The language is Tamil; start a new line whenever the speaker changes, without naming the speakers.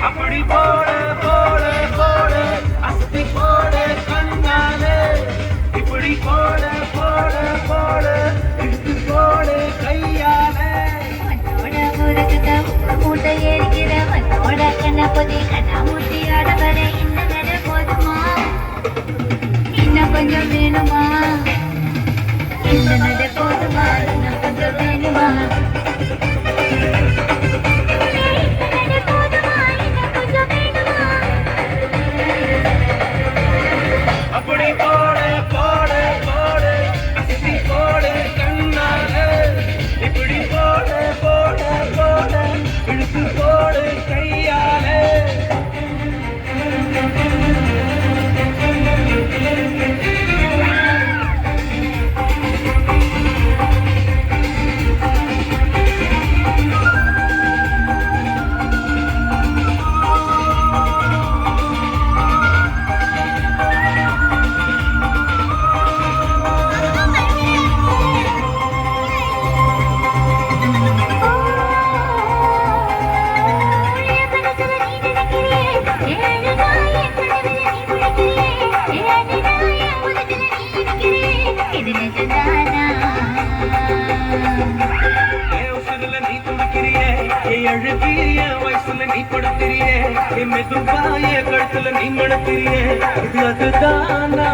அப்படி போட போட போட அஸ்தி போட கண்ணாலே இப்படி போட போட போட இழுத்து போட கையாலே
மண்ணோட முருகுத மூட்டை ஏறிக்கிற மண்ணோட கண்ணப்பொதி கண்ணாமூர்த்தி ஆடவர இன்னும் நட போதுமா இன்னும் கொஞ்சம் வேணுமா இந்த நட போதுமா இன்னும் கொஞ்சம் வேணுமா
அப்படி போட போட போட அஸ்தி போட கண்ணாலே இப்படி போட போட போட இழுத்து போட கையாலே நீ துடிக்கிறியே அழகிய வயசுல நீ படுத்திரியே மெதுவாய கழுத்துல நீ மணத்திரியே இது அதுதானா